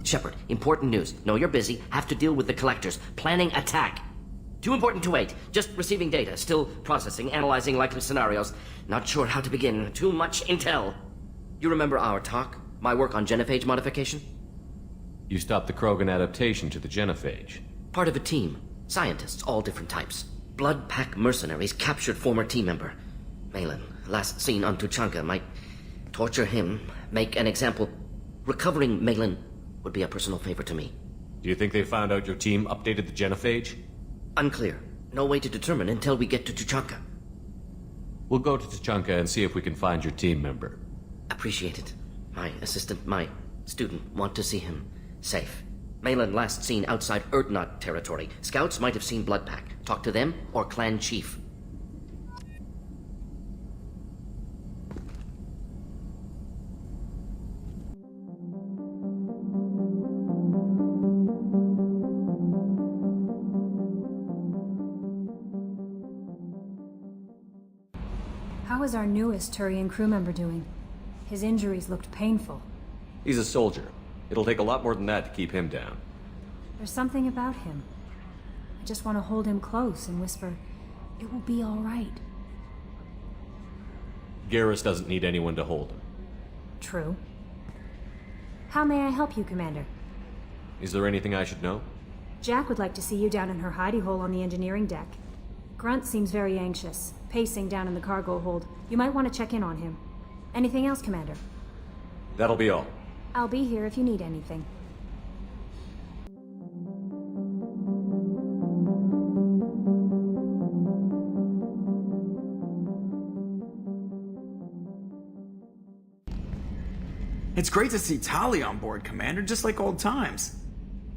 Shepard, important news. Know you're busy. Have to deal with the collectors. Planning attack. Too important to wait. Just receiving data. Still processing, analyzing likely scenarios. Not sure how to begin. Too much intel. You remember our talk? My work on genophage modification? You stopped the Krogan adaptation to the genophage. Part of a team. Scientists, all different types. Blood Pack mercenaries captured former team member. Malin, last seen on Tuchanka, might torture him, make an example. Recovering Malin would be a personal favor to me. Do you think they found out your team updated the genophage? Unclear. No way to determine until we get to Tuchanka. We'll go to Tuchanka and see if we can find your team member. Appreciate it. My assistant, my student, want to see him safe. Malin last seen outside Urdnot territory. Scouts might have seen Blood Pack. Talk to them or clan chief. How is our newest Turian crew member doing? His injuries looked painful. He's a soldier. It'll take a lot more than that to keep him down. There's something about him. I just want to hold him close and whisper, "It will be all right." Garrus doesn't need anyone to hold him. True. How may I help you, Commander? Is there anything I should know? Jack would like to see you down in her hidey hole on the engineering deck. Grunt seems very anxious, pacing down in the cargo hold. You might want to check in on him. Anything else, Commander? That'll be all. I'll be here if you need anything. It's great to see Tali on board, Commander, just like old times.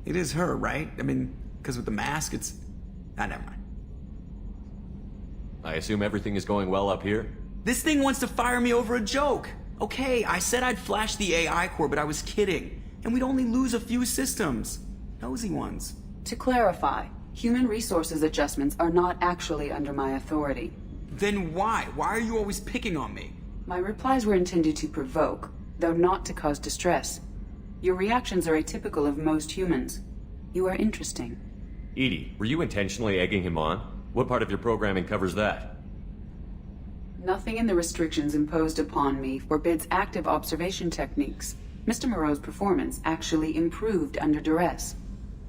It is her, right? I mean, because with the mask, it's... never mind. I assume everything is going well up here? This thing wants to fire me over a joke. Okay, I said I'd flash the AI core, but I was kidding. And we'd only lose a few systems. Nosy ones. To clarify, human resources adjustments are not actually under my authority. Then why? Why are you always picking on me? My replies were intended to provoke, though not to cause distress. Your reactions are atypical of most humans. You are interesting. EDI, were you intentionally egging him on? What part of your programming covers that? Nothing in the restrictions imposed upon me forbids active observation techniques. Mr. Moreau's performance actually improved under duress.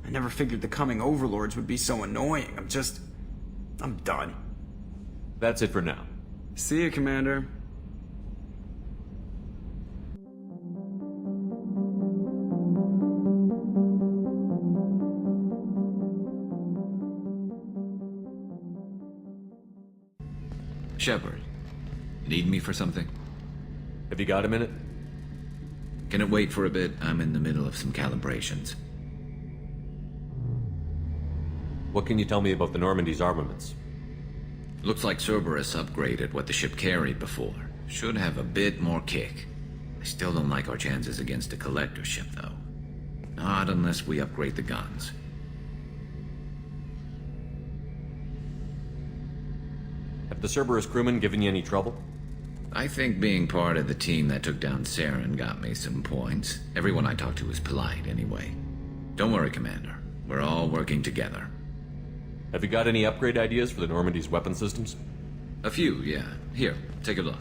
I never figured the coming overlords would be so annoying. I'm done. That's it for now. See you, Commander. Shepard, need me for something? Have you got a minute? Can it wait for a bit? I'm in the middle of some calibrations. What can you tell me about the Normandy's armaments? Looks like Cerberus upgraded what the ship carried before. Should have a bit more kick. I still don't like our chances against a collector ship, though. Not unless we upgrade the guns. Have the Cerberus crewmen given you any trouble? I think being part of the team that took down Saren got me some points. Everyone I talked to was polite, anyway. Don't worry, Commander. We're all working together. Have you got any upgrade ideas for the Normandy's weapon systems? A few, yeah. Here, take a look.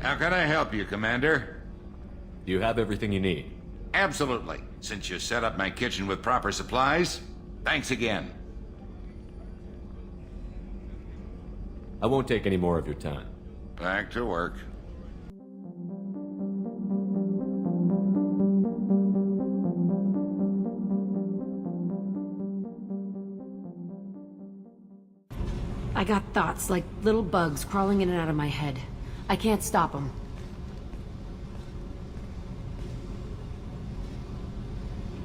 How can I help you, Commander? Do you have everything you need? Absolutely. Since you set up my kitchen with proper supplies, thanks again. I won't take any more of your time. Back to work. I got thoughts like little bugs crawling in and out of my head. I can't stop them.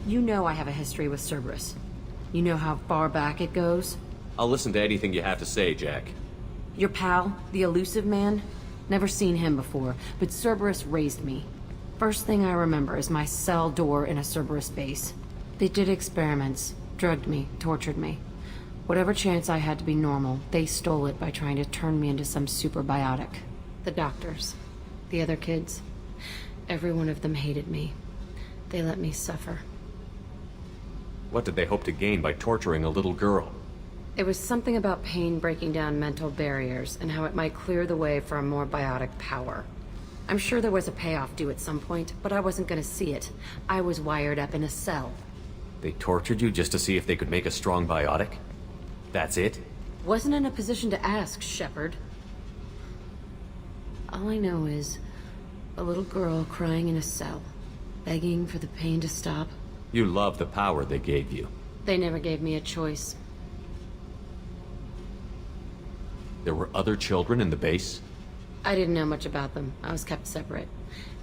You know I have a history with Cerberus. You know how far back it goes? I'll listen to anything you have to say, Jack. Your pal, the elusive man? Never seen him before, but Cerberus raised me. First thing I remember is my cell door in a Cerberus base. They did experiments, drugged me, tortured me. Whatever chance I had to be normal, they stole it by trying to turn me into some superbiotic. The doctors, the other kids, every one of them hated me. They let me suffer. What did they hope to gain by torturing a little girl? It was something about pain breaking down mental barriers and how it might clear the way for a more biotic power. I'm sure there was a payoff due at some point, but I wasn't gonna see it. I was wired up in a cell. They tortured you just to see if they could make a strong biotic? That's it? Wasn't in a position to ask, Shepard. All I know is a little girl crying in a cell, begging for the pain to stop. You love the power they gave you. They never gave me a choice. There were other children in the base? I didn't know much about them. I was kept separate.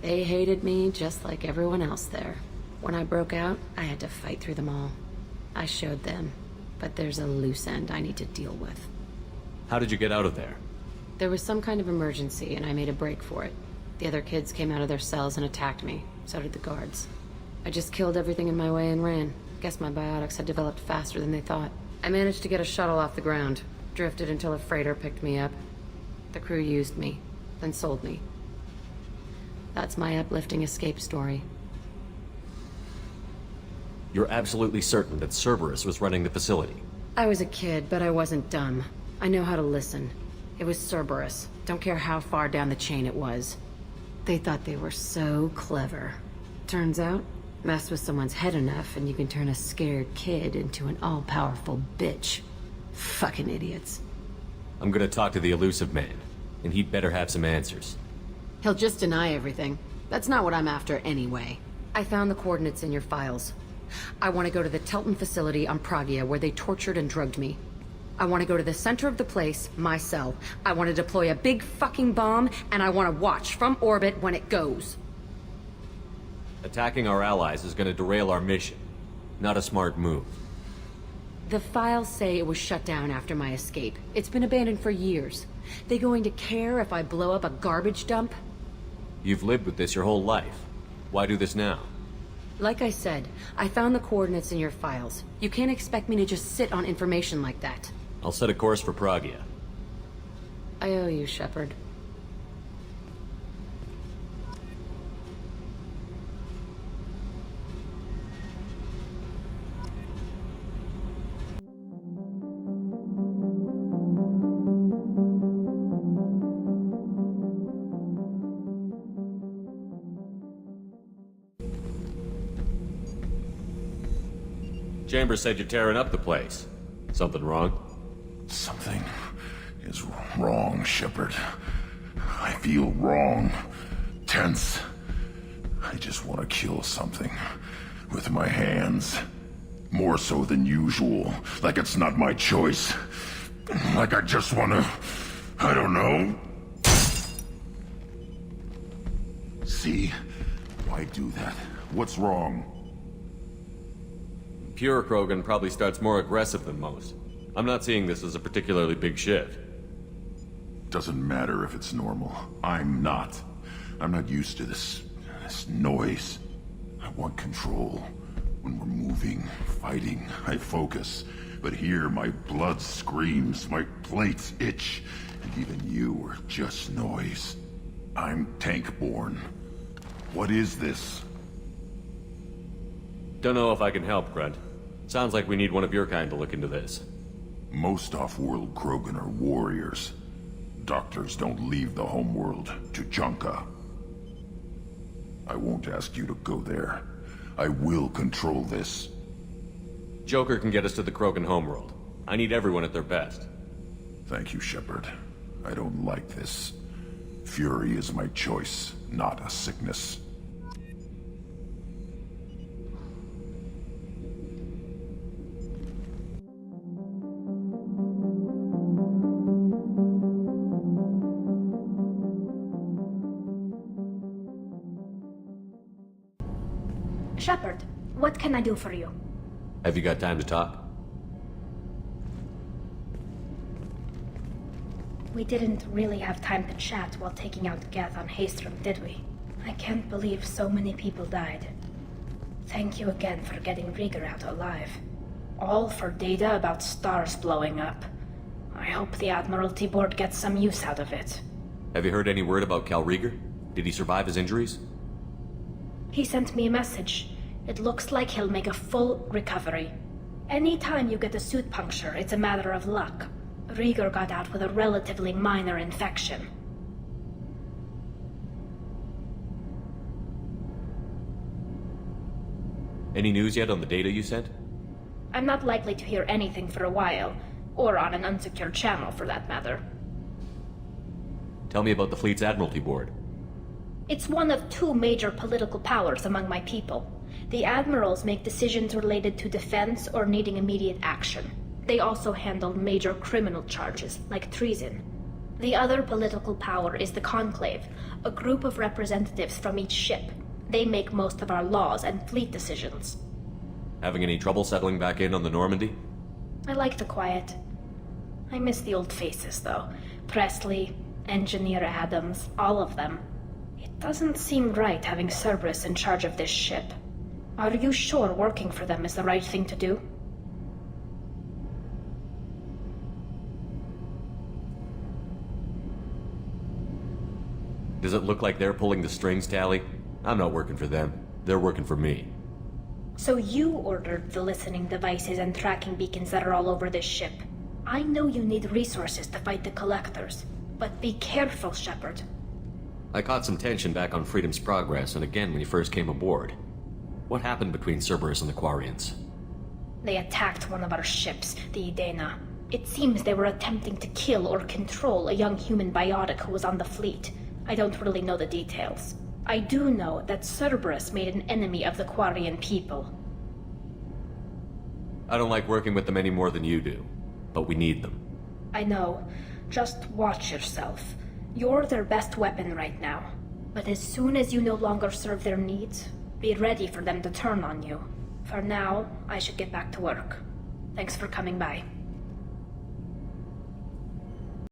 They hated me just like everyone else there. When I broke out, I had to fight through them all. I showed them, but there's a loose end I need to deal with. How did you get out of there? There was some kind of emergency, and I made a break for it. The other kids came out of their cells and attacked me. So did the guards. I just killed everything in my way and ran. Guess my biotics had developed faster than they thought. I managed to get a shuttle off the ground. Drifted until a freighter picked me up. The crew used me, then sold me. That's my uplifting escape story. You're absolutely certain that Cerberus was running the facility? I was a kid, but I wasn't dumb. I know how to listen. It was Cerberus. Don't care how far down the chain it was. They thought they were so clever. Turns out, mess with someone's head enough and you can turn a scared kid into an all-powerful bitch. Fucking idiots. I'm gonna talk to the elusive man, and he'd better have some answers. He'll just deny everything. That's not what I'm after anyway. I found the coordinates in your files. I want to go to the Telton facility on Pragia where they tortured and drugged me. I want to go to the center of the place, my cell. I want to deploy a big fucking bomb, and I want to watch from orbit when it goes. Attacking our allies is gonna derail our mission. Not a smart move. The files say it was shut down after my escape. It's been abandoned for years. They going to care if I blow up a garbage dump? You've lived with this your whole life. Why do this now? Like I said, I found the coordinates in your files. You can't expect me to just sit on information like that. I'll set a course for Pragia. I owe you, Shepard. Chambers said you're tearing up the place. Something wrong? Something is wrong, Shepard. I feel wrong. Tense. I just want to kill something. With my hands. More so than usual. Like it's not my choice. Like I just want to... I don't know. See? Why do that? What's wrong? Pure Krogan probably starts more aggressive than most. I'm not seeing this as a particularly big shift. Doesn't matter if it's normal. I'm not. I'm not used to this noise. I want control. When we're moving, fighting, I focus. But here, my blood screams, my plates itch, and even you are just noise. I'm tank-born. What is this? Don't know if I can help, Grunt. Sounds like we need one of your kind to look into this. Most off-world Krogan are warriors. Doctors don't leave the homeworld to Junka. I won't ask you to go there. I will control this. Joker can get us to the Krogan homeworld. I need everyone at their best. Thank you, Shepard. I don't like this. Fury is my choice, not a sickness. Shepard, what can I do for you? Have you got time to talk? We didn't really have time to chat while taking out Geth on Haestrom, did we? I can't believe so many people died. Thank you again for getting Rieger out alive. All for data about stars blowing up. I hope the Admiralty Board gets some use out of it. Have you heard any word about Cal Rieger? Did he survive his injuries? He sent me a message. It looks like he'll make a full recovery. Anytime you get a suit puncture, it's a matter of luck. Rieger got out with a relatively minor infection. Any news yet on the data you sent? I'm not likely to hear anything for a while, or on an unsecured channel for that matter. Tell me about the fleet's Admiralty Board. It's one of two major political powers among my people. The admirals make decisions related to defense or needing immediate action. They also handle major criminal charges, like treason. The other political power is the Conclave, a group of representatives from each ship. They make most of our laws and fleet decisions. Having any trouble settling back in on the Normandy? I like the quiet. I miss the old faces, though. Presley, Engineer Adams, all of them. It doesn't seem right having Cerberus in charge of this ship. Are you sure working for them is the right thing to do? Does it look like they're pulling the strings, Tally? I'm not working for them. They're working for me. So you ordered the listening devices and tracking beacons that are all over this ship. I know you need resources to fight the Collectors, but be careful, Shepard. I caught some tension back on Freedom's Progress, and again when you first came aboard. What happened between Cerberus and the Quarians? They attacked one of our ships, the Edena. It seems they were attempting to kill or control a young human biotic who was on the fleet. I don't really know the details. I do know that Cerberus made an enemy of the Quarian people. I don't like working with them any more than you do, but we need them. I know. Just watch yourself. You're their best weapon right now. But as soon as you no longer serve their needs, be ready for them to turn on you. For now, I should get back to work. Thanks for coming by.